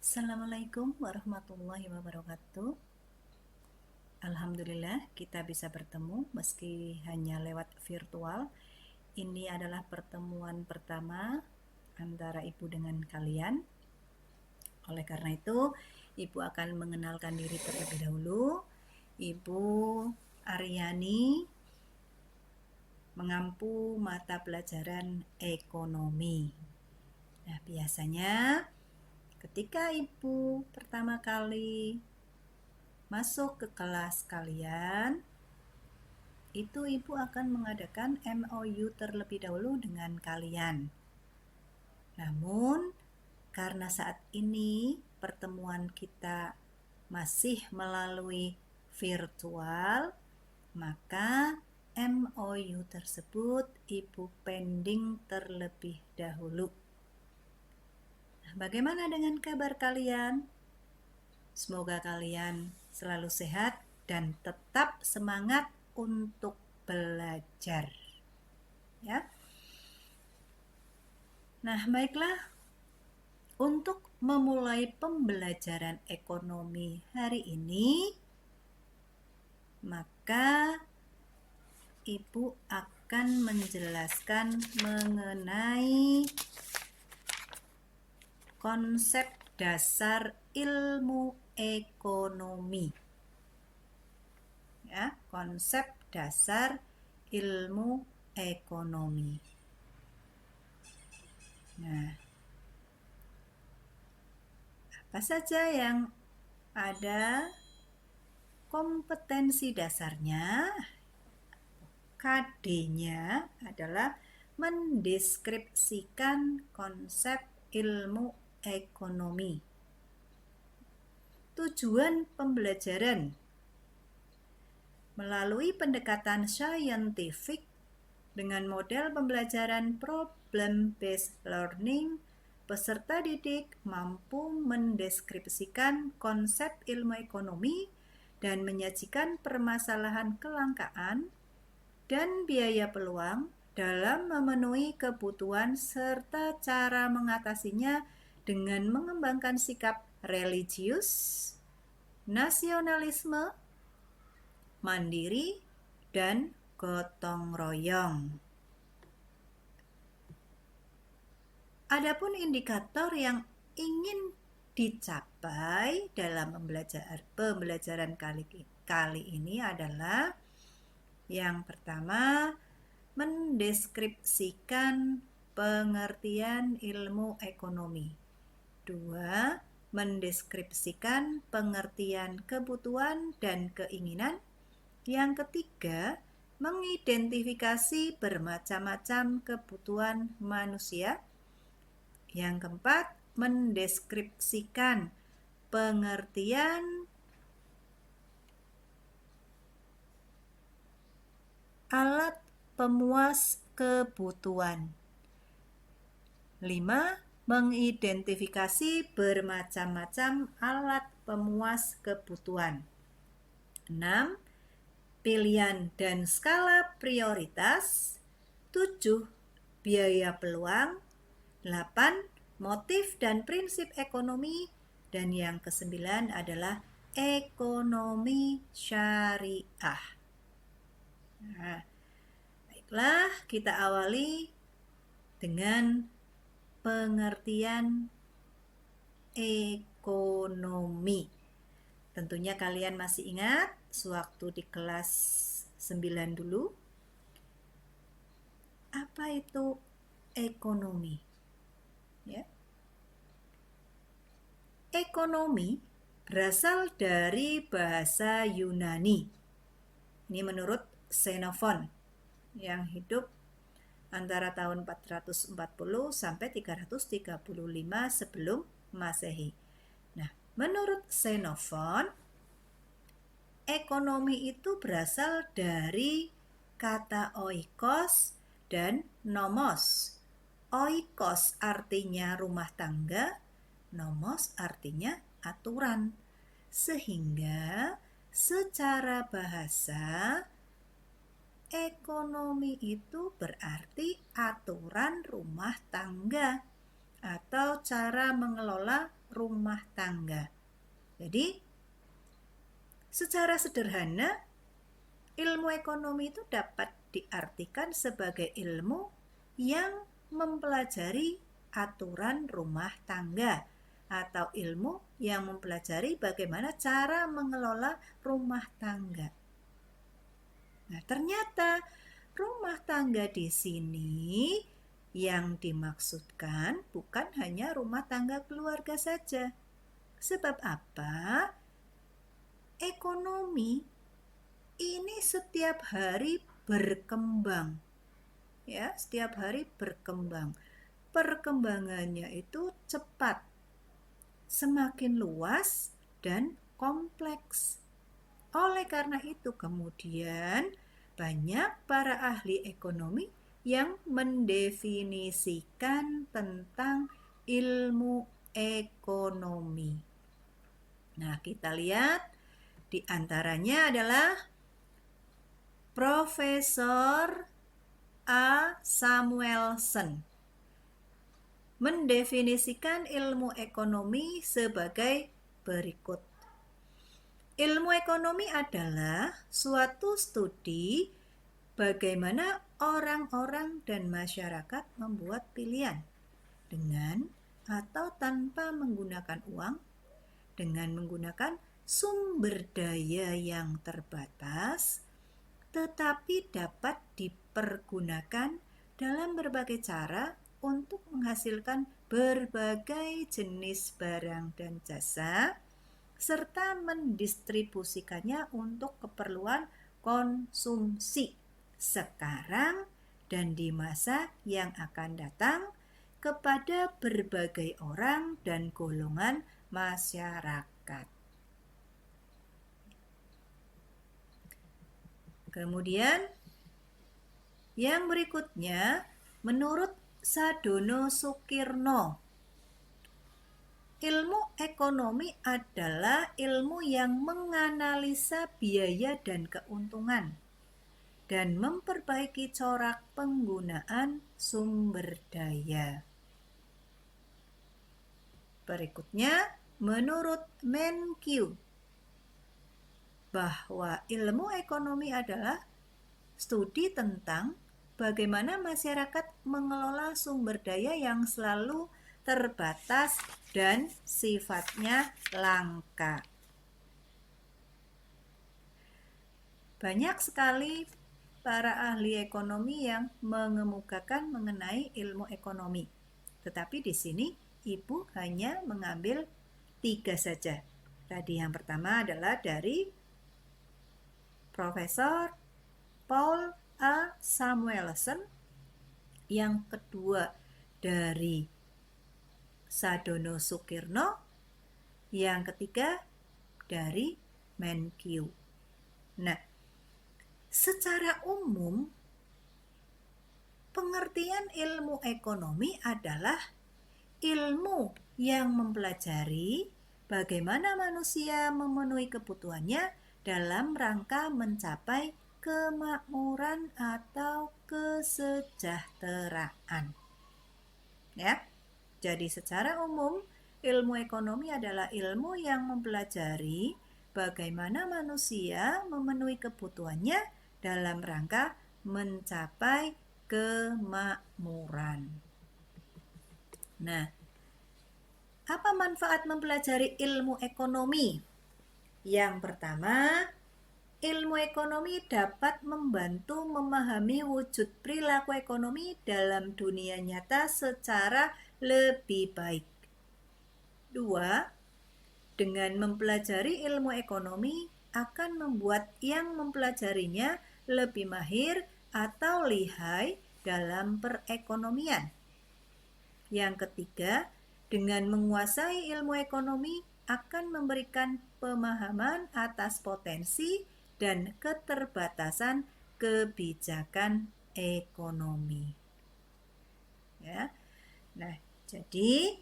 Assalamualaikum warahmatullahi wabarakatuh. Alhamdulillah kita bisa bertemu meski hanya lewat virtual. Ini adalah pertemuan pertama antara Ibu dengan kalian. Oleh karena itu, Ibu akan mengenalkan diri terlebih dahulu. Ibu Aryani mengampu mata pelajaran ekonomi. Nah, biasanya ketika Ibu pertama kali masuk ke kelas kalian, itu Ibu akan mengadakan MOU terlebih dahulu dengan kalian. Namun, karena saat ini pertemuan kita masih melalui virtual, maka MOU tersebut Ibu pending terlebih dahulu. Nah, bagaimana dengan kabar kalian? Semoga kalian selalu sehat dan tetap semangat untuk belajar. Ya. Nah, baiklah. Untuk memulai pembelajaran ekonomi hari ini, maka Ibu akan menjelaskan mengenai konsep dasar ilmu ekonomi. Ya, konsep dasar ilmu ekonomi. Nah, apa saja yang ada kompetensi dasarnya? KD-nya adalah mendeskripsikan konsep ilmu ekonomi. Tujuan pembelajaran melalui pendekatan saintifik dengan model pembelajaran problem-based learning, peserta didik mampu mendeskripsikan konsep ilmu ekonomi dan menyajikan permasalahan kelangkaan dan biaya peluang dalam memenuhi kebutuhan serta cara mengatasinya dengan mengembangkan sikap religius, nasionalisme, mandiri, dan gotong royong. Adapun indikator yang ingin dicapai dalam pembelajaran kali ini adalah yang pertama, mendeskripsikan pengertian ilmu ekonomi. 2. Mendeskripsikan pengertian kebutuhan dan keinginan. Yang ketiga, mengidentifikasi bermacam-macam kebutuhan manusia. Yang keempat, mendeskripsikan pengertian alat pemuas kebutuhan. 5. Mengidentifikasi bermacam-macam alat pemuas kebutuhan. 6. Pilihan dan skala prioritas. 7. Biaya peluang. 8. Motif dan prinsip ekonomi. Dan yang ke-9 adalah ekonomi syariah. Nah, baiklah, kita awali dengan pengertian ekonomi. Tentunya kalian masih ingat sewaktu di kelas 9 dulu. Apa itu ekonomi? Ya. Ekonomi berasal dari bahasa Yunani. Ini menurut Xenophon yang hidup antara tahun 440 sampai 335 sebelum Masehi. Nah, menurut Xenophon, ekonomi itu berasal dari kata oikos dan nomos. Oikos artinya rumah tangga, nomos artinya aturan. Sehingga secara bahasa, ekonomi itu berarti aturan rumah tangga atau cara mengelola rumah tangga. Jadi, secara sederhana, ilmu ekonomi itu dapat diartikan sebagai ilmu yang mempelajari aturan rumah tangga atau ilmu yang mempelajari bagaimana cara mengelola rumah tangga. Nah, ternyata rumah tangga di sini yang dimaksudkan bukan hanya rumah tangga keluarga saja. Sebab apa? Ekonomi ini setiap hari berkembang. Ya, setiap hari berkembang. Perkembangannya itu cepat, semakin luas dan kompleks. Oleh karena itu kemudian banyak para ahli ekonomi yang mendefinisikan tentang ilmu ekonomi. Nah, kita lihat di antaranya adalah Profesor A. Samuelson mendefinisikan ilmu ekonomi sebagai berikut. Ilmu ekonomi adalah suatu studi bagaimana orang-orang dan masyarakat membuat pilihan dengan atau tanpa menggunakan uang, dengan menggunakan sumber daya yang terbatas, tetapi dapat dipergunakan dalam berbagai cara untuk menghasilkan berbagai jenis barang dan jasa, serta mendistribusikannya untuk keperluan konsumsi sekarang dan di masa yang akan datang kepada berbagai orang dan golongan masyarakat. Kemudian yang berikutnya, menurut Sadono Sukirno, ilmu ekonomi adalah ilmu yang menganalisa biaya dan keuntungan dan memperbaiki corak penggunaan sumber daya. Berikutnya, menurut Menkyu, bahwa ilmu ekonomi adalah studi tentang bagaimana masyarakat mengelola sumber daya yang selalu terbatas dan sifatnya langka. Banyak sekali para ahli ekonomi yang mengemukakan mengenai ilmu ekonomi. Tetapi di sini Ibu hanya mengambil 3 saja. Tadi yang pertama adalah dari Profesor Paul A. Samuelson, yang kedua dari Sadono Sukirno, yang ketiga dari Menkyu. Nah, secara umum pengertian ilmu ekonomi adalah ilmu yang mempelajari bagaimana manusia memenuhi kebutuhannya dalam rangka mencapai kemakmuran atau kesejahteraan. Ya. Jadi secara umum, ilmu ekonomi adalah ilmu yang mempelajari bagaimana manusia memenuhi kebutuhannya dalam rangka mencapai kemakmuran. Nah, apa manfaat mempelajari ilmu ekonomi? Yang pertama, ilmu ekonomi dapat membantu memahami wujud perilaku ekonomi dalam dunia nyata secara lebih baik. 2. Dengan mempelajari ilmu ekonomi akan membuat yang mempelajarinya lebih mahir atau lihai dalam perekonomian. Yang ketiga, dengan menguasai ilmu ekonomi akan memberikan pemahaman atas potensi dan keterbatasan kebijakan ekonomi. Ya. Nah, jadi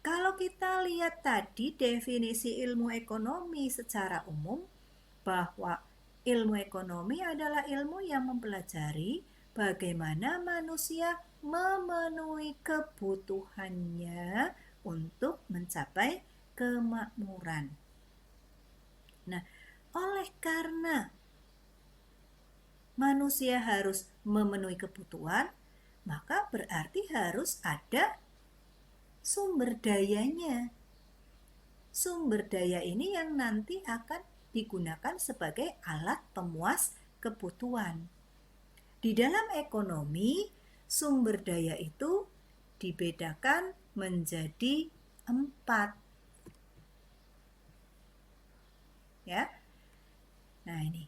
kalau kita lihat tadi definisi ilmu ekonomi secara umum, bahwa ilmu ekonomi adalah ilmu yang mempelajari bagaimana manusia memenuhi kebutuhannya untuk mencapai kemakmuran. Nah, oleh karena manusia harus memenuhi kebutuhan, maka berarti harus ada sumber dayanya. Sumber daya ini yang nanti akan digunakan sebagai alat pemuas kebutuhan. Di dalam ekonomi, sumber daya itu dibedakan menjadi 4. Ya. Nah, ini.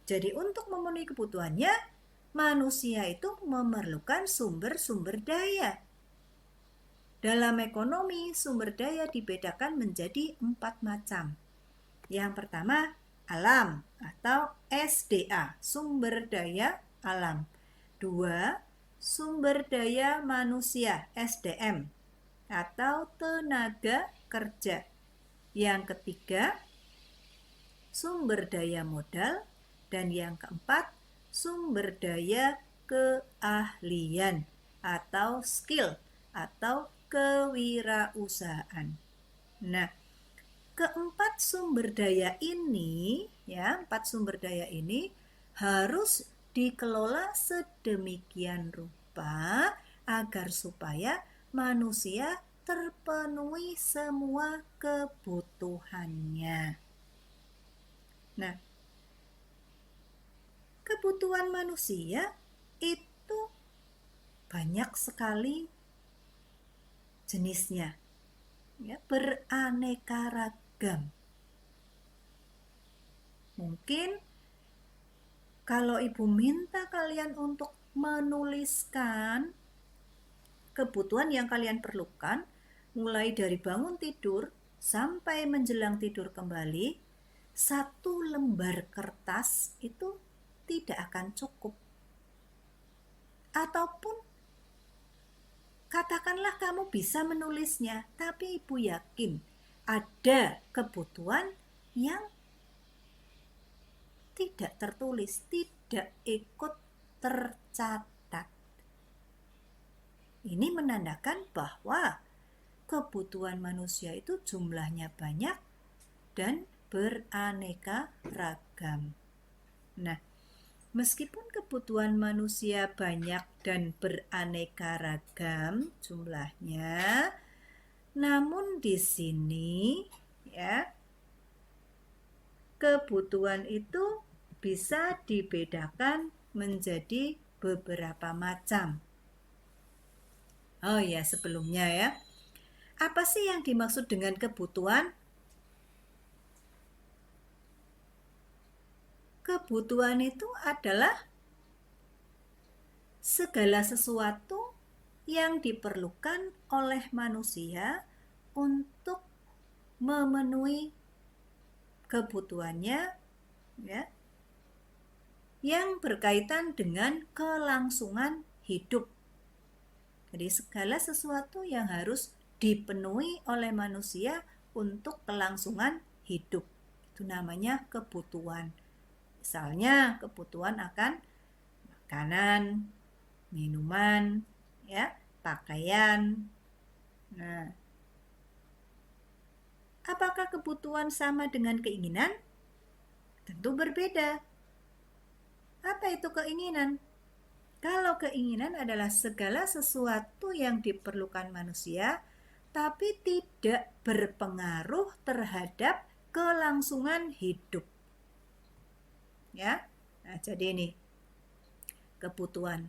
Jadi untuk memenuhi kebutuhannya, manusia itu memerlukan sumber-sumber daya. Dalam ekonomi, sumber daya dibedakan menjadi 4 macam. Yang pertama, alam atau SDA, sumber daya alam. 2, sumber daya manusia, SDM, atau tenaga kerja. Yang ketiga, sumber daya modal. Dan yang keempat, sumber daya keahlian atau skill atau kewirausahaan. Nah, keempat sumber daya ini, ya, 4 sumber daya ini harus dikelola sedemikian rupa agar supaya manusia terpenuhi semua kebutuhannya. Nah, kebutuhan manusia itu banyak sekali jenisnya, ya, beraneka ragam. Mungkin kalau ibu minta kalian untuk menuliskan kebutuhan yang kalian perlukan, mulai dari bangun tidur sampai menjelang tidur kembali, 1 lembar kertas itu tidak akan cukup. Ataupun katakanlah kamu bisa menulisnya, tapi ibu yakin ada kebutuhan yang tidak tertulis, tidak ikut tercatat. Ini menandakan bahwa kebutuhan manusia itu jumlahnya banyak dan beraneka ragam. Nah, meskipun kebutuhan manusia banyak dan beraneka ragam jumlahnya, namun di sini, ya, kebutuhan itu bisa dibedakan menjadi beberapa macam. Oh ya, sebelumnya ya. Apa sih yang dimaksud dengan kebutuhan? Kebutuhan itu adalah segala sesuatu yang diperlukan oleh manusia untuk memenuhi kebutuhannya, ya, yang berkaitan dengan kelangsungan hidup. Jadi segala sesuatu yang harus dipenuhi oleh manusia untuk kelangsungan hidup, itu namanya kebutuhan. Misalnya kebutuhan akan makanan, minuman, ya, pakaian. Nah, apakah kebutuhan sama dengan keinginan? Tentu berbeda. Apa itu keinginan? Kalau keinginan adalah segala sesuatu yang diperlukan manusia, tapi tidak berpengaruh terhadap kelangsungan hidup. Ya, nah, jadi ini kebutuhan.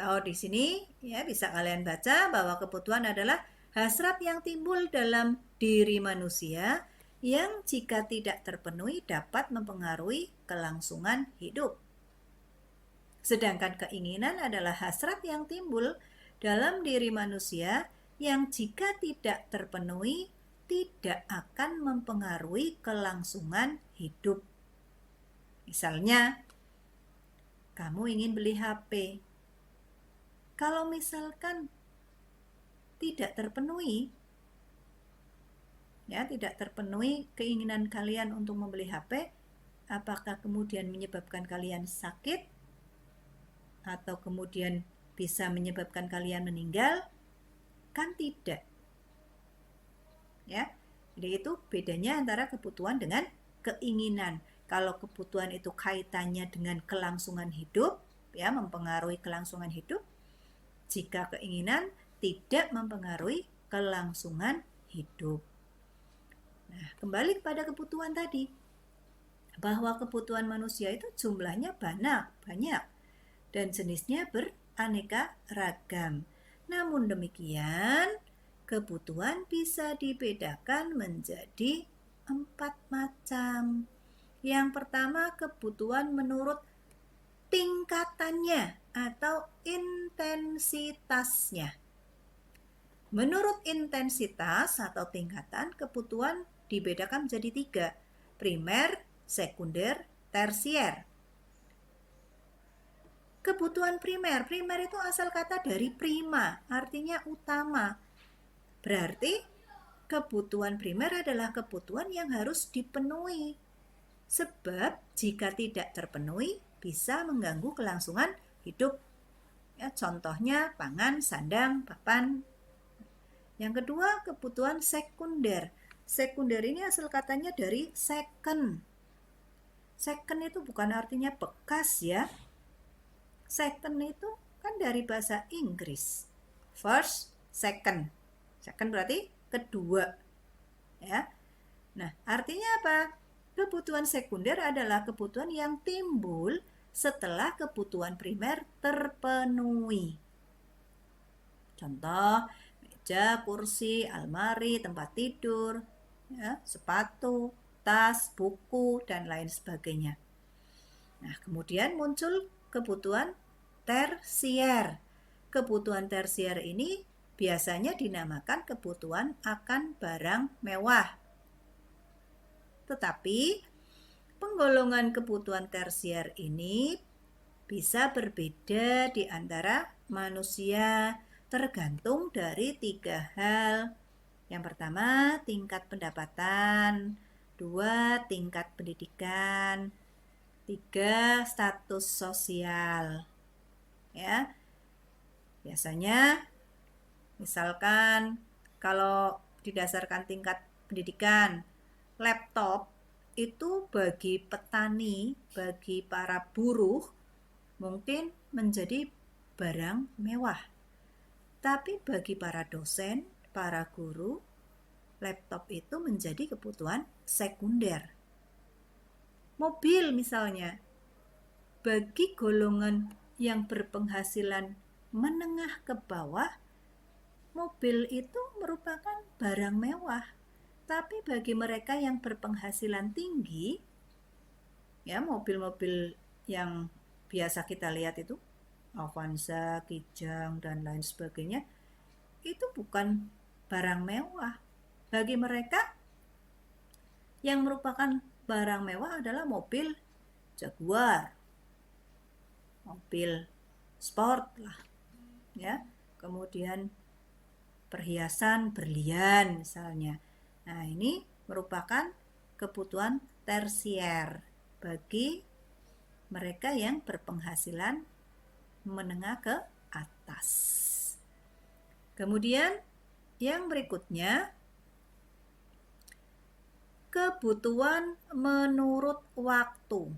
Tahu di sini, ya, bisa kalian baca bahwa kebutuhan adalah hasrat yang timbul dalam diri manusia yang jika tidak terpenuhi dapat mempengaruhi kelangsungan hidup. Sedangkan keinginan adalah hasrat yang timbul dalam diri manusia yang jika tidak terpenuhi tidak akan mempengaruhi kelangsungan hidup. Misalnya, kamu ingin beli HP. Kalau misalkan tidak terpenuhi, ya, tidak terpenuhi keinginan kalian untuk membeli HP, apakah kemudian menyebabkan kalian sakit? Atau kemudian bisa menyebabkan kalian meninggal? Kan tidak. ya. Jadi itu bedanya antara kebutuhan dengan keinginan. Kalau kebutuhan itu kaitannya dengan kelangsungan hidup, ya, mempengaruhi kelangsungan hidup. Jika keinginan tidak mempengaruhi kelangsungan hidup. Nah, kembali kepada kebutuhan tadi, bahwa kebutuhan manusia itu jumlahnya banyak dan jenisnya beraneka ragam. Namun demikian, kebutuhan bisa dibedakan menjadi 4 macam. Yang pertama, kebutuhan menurut tingkatannya atau intensitasnya. Menurut intensitas atau tingkatan, kebutuhan dibedakan menjadi 3, primer, sekunder, tersier. Kebutuhan primer itu asal kata dari prima, artinya utama. Berarti kebutuhan primer adalah kebutuhan yang harus dipenuhi. Sebab jika tidak terpenuhi bisa mengganggu kelangsungan hidup. Ya, contohnya pangan, sandang, papan. Yang kedua, kebutuhan sekunder. Sekunder ini asal katanya dari second. Second itu bukan artinya bekas ya. Second itu kan dari bahasa Inggris. First, second. Second berarti kedua. Ya. Nah, artinya apa? Kebutuhan sekunder adalah kebutuhan yang timbul setelah kebutuhan primer terpenuhi. Contoh, meja, kursi, almari, tempat tidur, ya, sepatu, tas, buku, dan lain sebagainya. Nah, kemudian muncul kebutuhan tersier. Kebutuhan tersier ini biasanya dinamakan kebutuhan akan barang mewah. Tetapi penggolongan kebutuhan tersier ini bisa berbeda di antara manusia tergantung dari 3 hal. Yang pertama, tingkat pendapatan. 2, tingkat pendidikan. 3, status sosial. Ya. Biasanya misalkan kalau didasarkan tingkat pendidikan, laptop itu bagi petani, bagi para buruh mungkin menjadi barang mewah. Tapi bagi para dosen, para guru, laptop itu menjadi kebutuhan sekunder. Mobil misalnya, bagi golongan yang berpenghasilan menengah ke bawah, mobil itu merupakan barang mewah. Tapi bagi mereka yang berpenghasilan tinggi, ya, mobil-mobil yang biasa kita lihat itu, Avanza, Kijang, dan lain sebagainya, itu bukan barang mewah. Bagi mereka, yang merupakan barang mewah adalah mobil Jaguar, mobil sport lah, ya. Kemudian perhiasan berlian misalnya. Nah, ini merupakan kebutuhan tersier bagi mereka yang berpenghasilan menengah ke atas. Kemudian yang berikutnya, kebutuhan menurut waktu.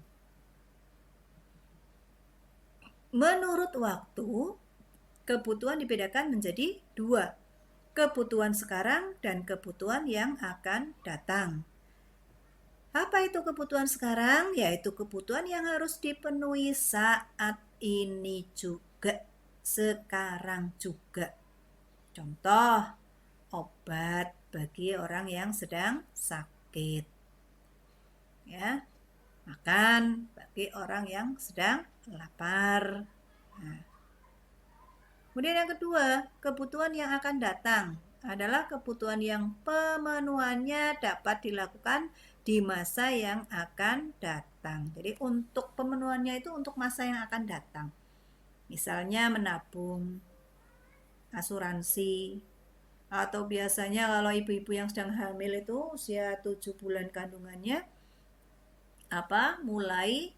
Menurut waktu, kebutuhan dibedakan menjadi 2. Kebutuhan sekarang dan kebutuhan yang akan datang. Apa itu kebutuhan sekarang? Yaitu kebutuhan yang harus dipenuhi saat ini juga, sekarang juga. Contoh, obat bagi orang yang sedang sakit. Ya, makan bagi orang yang sedang lapar. Nah, kemudian yang kedua, kebutuhan yang akan datang adalah kebutuhan yang pemenuhannya dapat dilakukan di masa yang akan datang. Jadi untuk pemenuhannya itu untuk masa yang akan datang. Misalnya menabung, asuransi, atau biasanya kalau ibu-ibu yang sedang hamil itu usia 7 bulan kandungannya mulai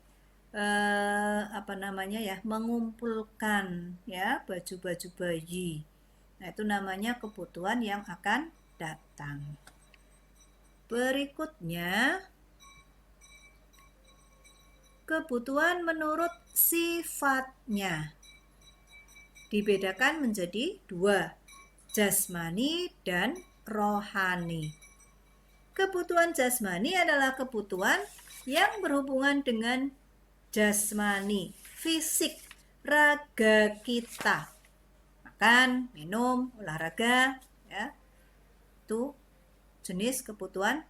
mengumpulkan ya baju-baju bayi. Nah, itu namanya kebutuhan yang akan datang. Berikutnya, kebutuhan menurut sifatnya. Dibedakan menjadi dua, jasmani dan rohani. Kebutuhan jasmani adalah kebutuhan yang berhubungan dengan jasmani, fisik, raga kita. Makan, minum, olahraga, ya. Itu jenis kebutuhan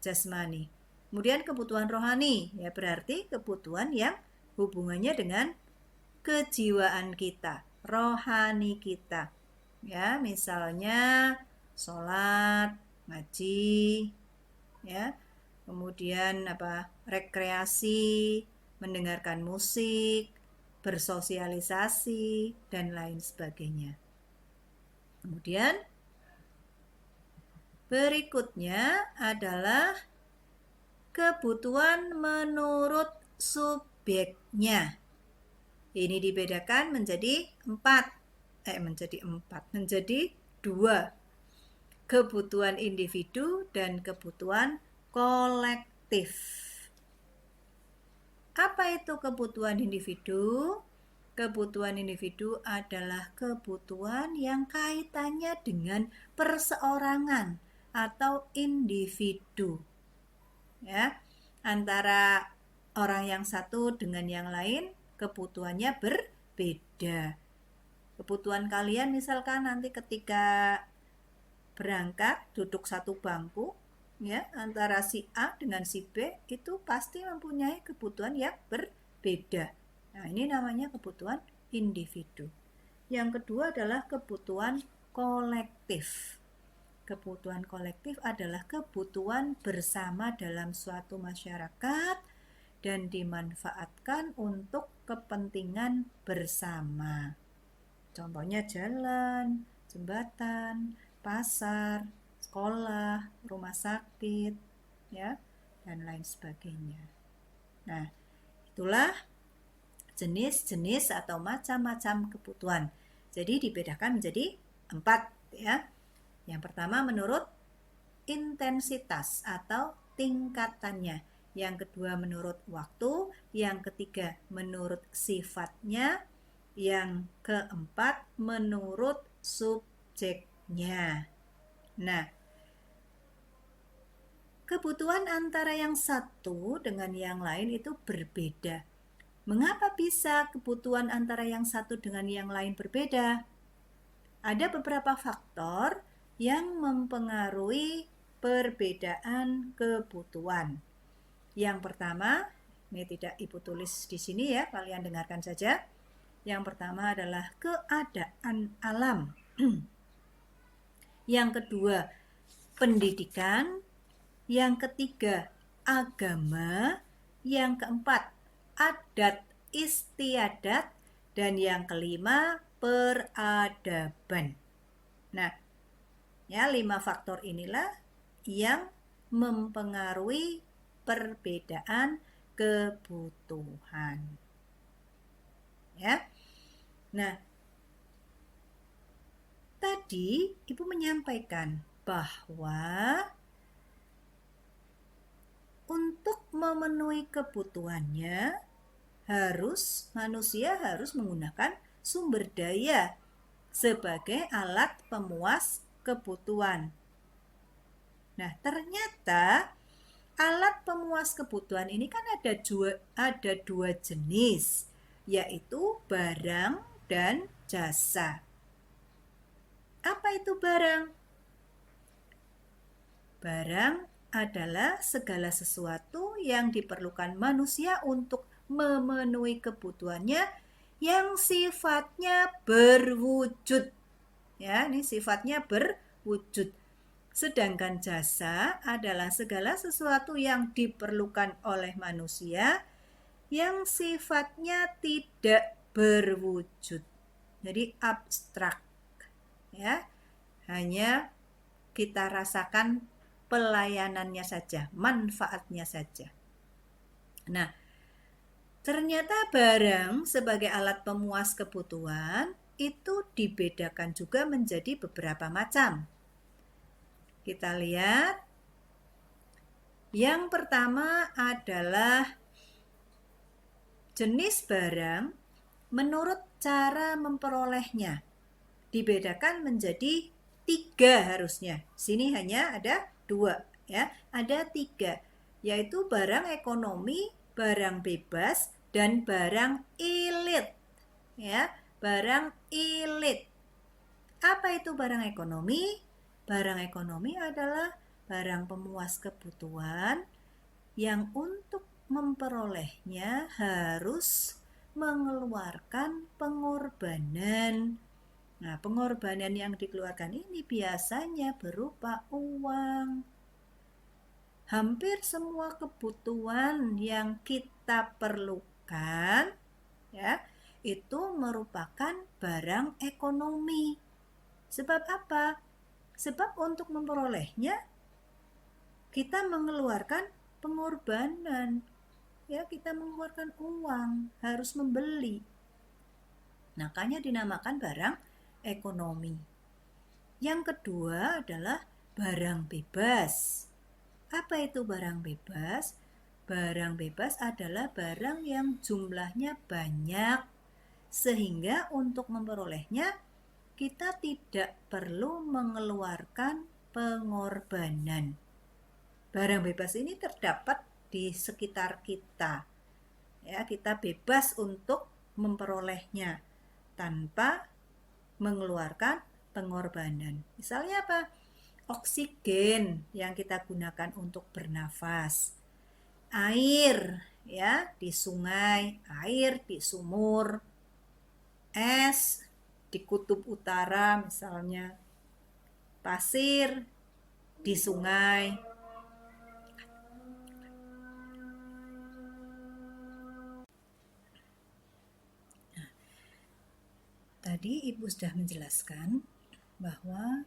jasmani. Kemudian kebutuhan rohani, ya berarti kebutuhan yang hubungannya dengan kejiwaan kita, rohani kita. Ya, misalnya sholat, ngaji, ya. Kemudian rekreasi, mendengarkan musik, bersosialisasi dan lain sebagainya. Kemudian berikutnya adalah kebutuhan menurut subjeknya. Ini dibedakan menjadi dua. Kebutuhan individu dan kebutuhan kolektif. Apa itu kebutuhan individu? Kebutuhan individu adalah kebutuhan yang kaitannya dengan perseorangan atau individu. Ya, antara orang yang satu dengan yang lain kebutuhannya berbeda. Kebutuhan kalian misalkan nanti ketika berangkat duduk satu bangku, ya, antara si A dengan si B itu pasti mempunyai kebutuhan yang berbeda. Nah, ini namanya kebutuhan individu. Yang kedua adalah kebutuhan kolektif. Kebutuhan kolektif adalah kebutuhan bersama dalam suatu masyarakat dan dimanfaatkan untuk kepentingan bersama. Contohnya jalan, jembatan, pasar, sekolah, rumah sakit, ya, dan lain sebagainya. Nah, itulah jenis-jenis atau macam-macam kebutuhan. Jadi dibedakan menjadi 4, ya. Yang pertama menurut intensitas atau tingkatannya. Yang kedua menurut waktu, yang ketiga menurut sifatnya, yang keempat menurut subjeknya. Nah, kebutuhan antara yang satu dengan yang lain itu berbeda. Mengapa bisa kebutuhan antara yang satu dengan yang lain berbeda? Ada beberapa faktor yang mempengaruhi perbedaan kebutuhan. Yang pertama, ini tidak Ibu tulis di sini ya, kalian dengarkan saja. Yang pertama adalah keadaan alam. Yang kedua, pendidikan. Yang ketiga, agama. Yang keempat, adat istiadat. Dan yang kelima, peradaban. Nah, ya 5 faktor inilah yang mempengaruhi perbedaan kebutuhan. Ya. Nah, tadi Ibu menyampaikan bahwa untuk memenuhi kebutuhannya manusia harus menggunakan sumber daya sebagai alat pemuas kebutuhan. Nah, ternyata alat pemuas kebutuhan ini kan ada dua jenis, yaitu barang dan jasa. Apa itu barang? Barang adalah segala sesuatu yang diperlukan manusia untuk memenuhi kebutuhannya yang sifatnya berwujud. Ya, ini sifatnya berwujud. Sedangkan jasa adalah segala sesuatu yang diperlukan oleh manusia yang sifatnya tidak berwujud. Jadi abstrak. Ya. Hanya kita rasakan pelayanannya saja, manfaatnya saja. Nah, ternyata barang sebagai alat pemuas kebutuhan itu dibedakan juga menjadi beberapa macam. Kita lihat Yang pertama adalah jenis barang menurut cara memperolehnya. Dibedakan menjadi 3 harusnya. Sini hanya ada 2 ya. Ada 3, yaitu barang ekonomi, barang bebas, dan barang elit. Ya, barang elit. Apa itu barang ekonomi? Barang ekonomi adalah barang pemuas kebutuhan yang untuk memperolehnya harus mengeluarkan pengorbanan. Nah, pengorbanan yang dikeluarkan ini biasanya berupa uang. Hampir semua kebutuhan yang kita perlukan ya, itu merupakan barang ekonomi. Sebab apa? Sebab untuk memperolehnya kita mengeluarkan pengorbanan. Ya, kita mengeluarkan uang, harus membeli. Makanya dinamakan barang ekonomi. Yang kedua adalah barang bebas. Apa itu barang bebas? Barang bebas adalah barang yang jumlahnya banyak, sehingga untuk memperolehnya kita tidak perlu mengeluarkan pengorbanan. Barang bebas ini terdapat di sekitar kita. Ya, kita bebas untuk memperolehnya tanpa mengeluarkan pengorbanan. Misalnya apa? Oksigen yang kita gunakan untuk bernafas. Air ya di sungai, air di sumur, es di kutub utara misalnya, pasir di sungai. Nah, tadi Ibu sudah menjelaskan bahwa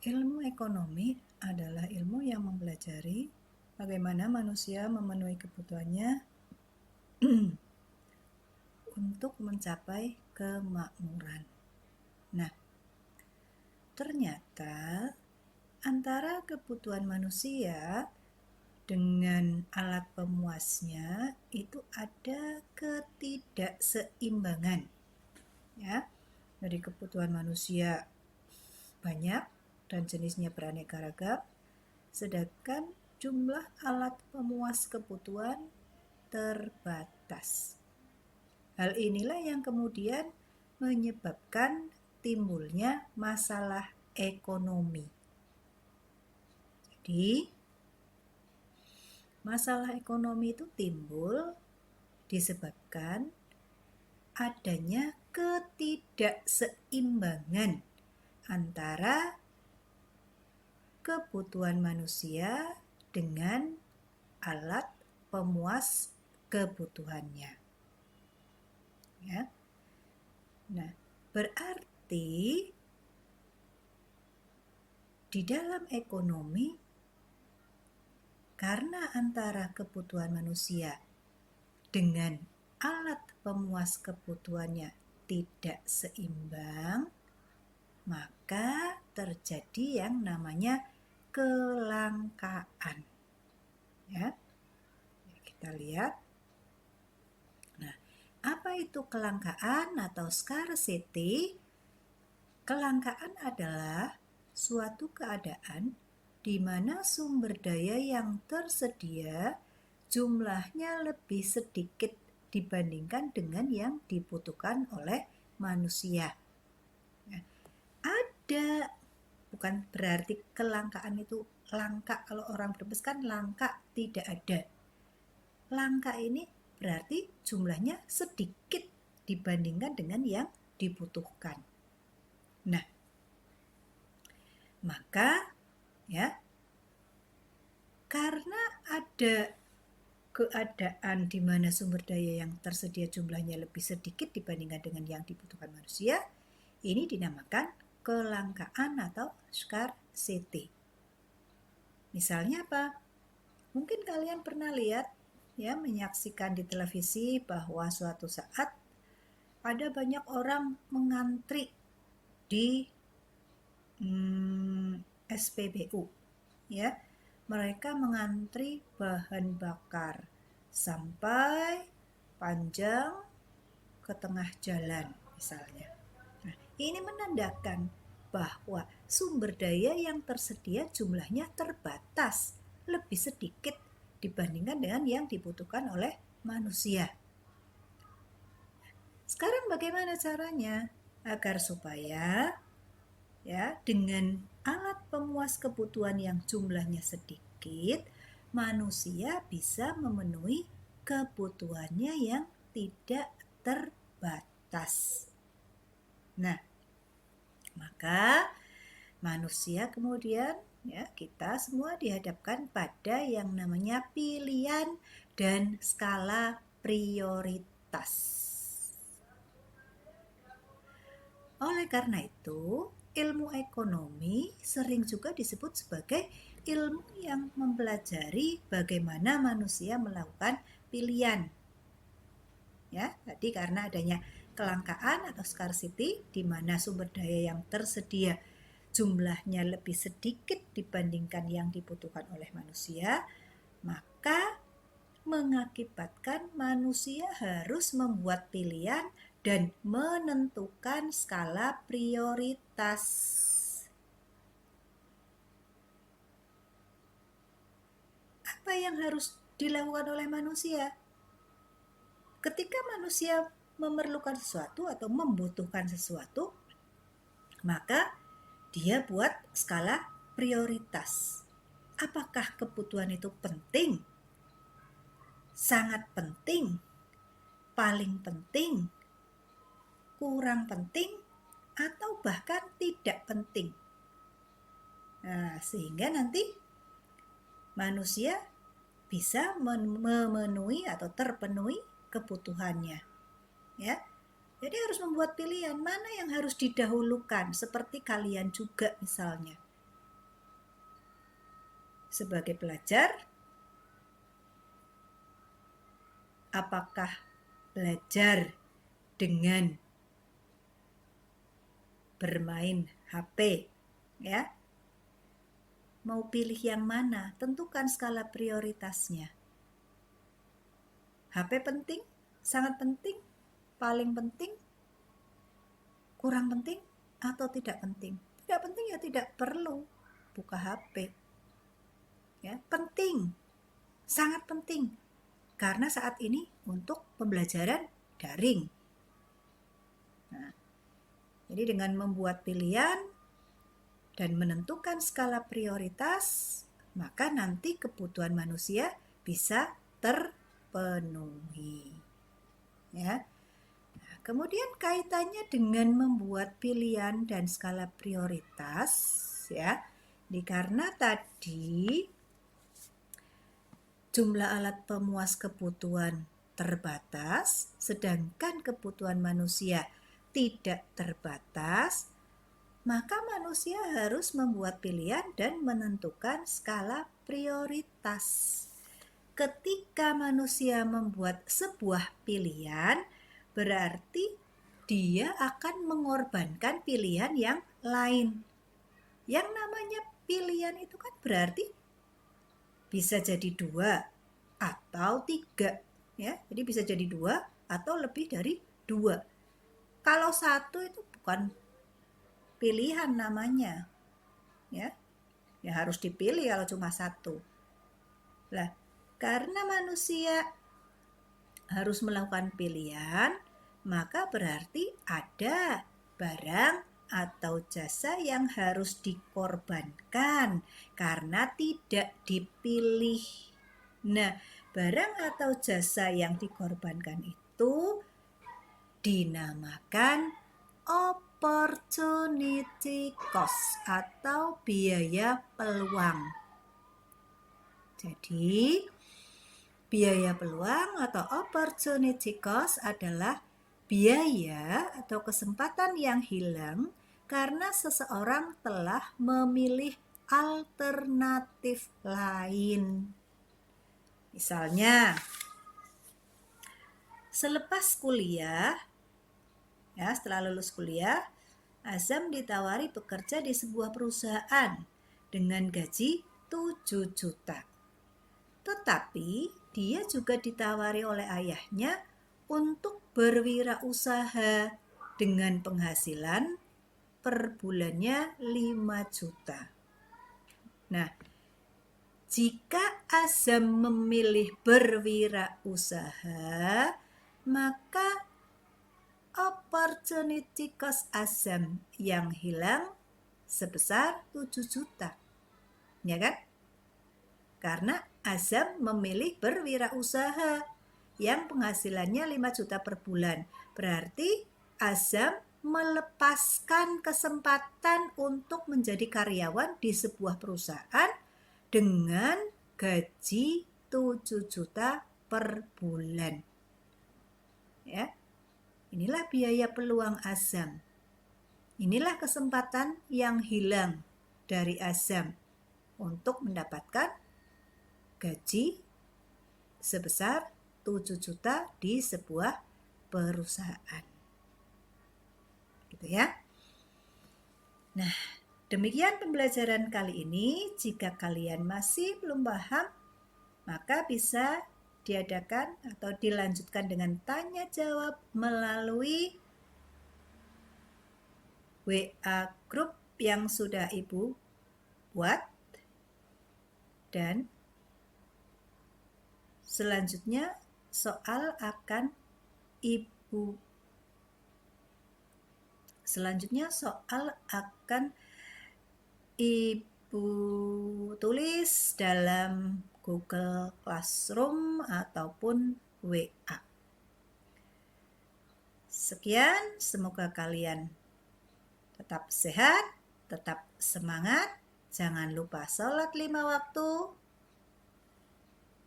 ilmu ekonomi adalah ilmu yang mempelajari bagaimana manusia memenuhi kebutuhannya untuk mencapai kemakmuran. Nah, ternyata antara kebutuhan manusia dengan alat pemuasnya itu ada ketidakseimbangan. Ya, dari kebutuhan manusia banyak dan jenisnya beraneka ragam, sedangkan jumlah alat pemuas kebutuhan terbatas. Hal inilah yang kemudian menyebabkan timbulnya masalah ekonomi. Jadi, masalah ekonomi itu timbul disebabkan adanya ketidakseimbangan antara kebutuhan manusia dengan alat pemuas kebutuhannya. Ya. Nah, berarti di dalam ekonomi, karena antara kebutuhan manusia dengan alat pemuas kebutuhannya tidak seimbang, maka terjadi yang namanya kelangkaan. Ya, kita lihat. Nah, apa itu kelangkaan atau scarcity? Kelangkaan adalah suatu keadaan di mana sumber daya yang tersedia jumlahnya lebih sedikit dibandingkan dengan yang dibutuhkan oleh manusia. Ada, bukan berarti kelangkaan itu langka. Kalau orang Brebes kan langka, tidak ada. Langka ini berarti jumlahnya sedikit dibandingkan dengan yang dibutuhkan. Nah, maka ya, karena ada keadaan di mana sumber daya yang tersedia jumlahnya lebih sedikit dibandingkan dengan yang dibutuhkan manusia, ini dinamakan kelangkaan atau scarcity. Misalnya apa? Mungkin kalian pernah lihat ya, menyaksikan di televisi bahwa suatu saat ada banyak orang mengantri di SPBU ya, mereka mengantri bahan bakar sampai panjang ke tengah jalan misalnya. Nah, ini menandakan bahwa sumber daya yang tersedia jumlahnya terbatas, lebih sedikit dibandingkan dengan yang dibutuhkan oleh manusia. Sekarang bagaimana caranya agar supaya dengan alat pemuas kebutuhan yang jumlahnya sedikit, manusia bisa memenuhi kebutuhannya yang tidak terbatas. Nah, maka manusia kemudian kita semua dihadapkan pada yang namanya pilihan dan skala prioritas. Oleh karena itu, ilmu ekonomi sering juga disebut sebagai ilmu yang mempelajari bagaimana manusia melakukan pilihan. Ya, tadi karena adanya kelangkaan atau scarcity di mana sumber daya yang tersedia jumlahnya lebih sedikit dibandingkan yang dibutuhkan oleh manusia, maka mengakibatkan manusia harus membuat pilihan dan menentukan skala prioritas. Apa yang harus dilakukan oleh manusia? Ketika manusia memerlukan sesuatu atau membutuhkan sesuatu, maka dia buat skala prioritas. Apakah kebutuhan itu penting? Sangat penting? Paling penting? Kurang penting? Atau bahkan tidak penting? Nah, sehingga nanti manusia bisa memenuhi atau terpenuhi kebutuhannya. Ya. Jadi harus membuat pilihan mana yang harus didahulukan, seperti kalian juga misalnya. Sebagai pelajar, apakah belajar dengan bermain HP, ya? Mau pilih yang mana? Tentukan skala prioritasnya. HP penting, sangat penting, paling penting, kurang penting, atau tidak penting? Tidak penting ya tidak perlu buka HP. Ya, penting, sangat penting. Karena saat ini untuk pembelajaran daring. Nah, jadi dengan membuat pilihan dan menentukan skala prioritas, maka nanti kebutuhan manusia bisa terpenuhi. Ya. Nah, kemudian kaitannya dengan membuat pilihan dan skala prioritas, ya. Karena tadi jumlah alat pemuas kebutuhan terbatas, sedangkan kebutuhan manusia tidak terbatas, maka manusia harus membuat pilihan dan menentukan skala prioritas. Ketika manusia membuat sebuah pilihan, berarti dia akan mengorbankan pilihan yang lain. Yang namanya pilihan itu kan berarti bisa jadi 2 atau 3, ya. Jadi bisa jadi 2 atau lebih dari 2. Kalau 1 itu bukan pilihan namanya, ya. Ya harus dipilih kalau cuma 1. Lah, karena manusia harus melakukan pilihan, maka berarti ada barang atau jasa yang harus dikorbankan karena tidak dipilih. Nah, barang atau jasa yang dikorbankan itu dinamakan opportunity cost atau biaya peluang. Jadi, biaya peluang atau opportunity cost adalah biaya atau kesempatan yang hilang karena seseorang telah memilih alternatif lain. Misalnya, selepas kuliah, setelah lulus kuliah, Azam ditawari bekerja di sebuah perusahaan dengan gaji 7 juta. Tetapi dia juga ditawari oleh ayahnya untuk berwirausaha dengan penghasilan per bulannya 5 juta. Nah, jika Azam memilih berwirausaha, maka opportunity cost Azam yang hilang sebesar 7 juta. Ya kan? Karena Azam memilih berwirausaha yang penghasilannya 5 juta per bulan. Berarti Azam melepaskan kesempatan untuk menjadi karyawan di sebuah perusahaan dengan gaji 7 juta per bulan. Ya. Inilah biaya peluang Azam. Inilah kesempatan yang hilang dari Azam untuk mendapatkan gaji sebesar 7 juta di sebuah perusahaan. Gitu ya. Nah, demikian pembelajaran kali ini. Jika kalian masih belum paham, maka bisa diadakan atau dilanjutkan dengan tanya jawab melalui WA grup yang sudah Ibu buat, dan selanjutnya soal akan Ibu tulis dalam Google Classroom ataupun WA. Sekian, semoga kalian tetap sehat, tetap semangat, jangan lupa sholat 5 waktu,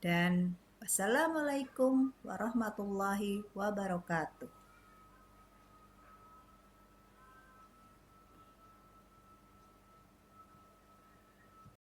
dan wassalamualaikum warahmatullahi wabarakatuh.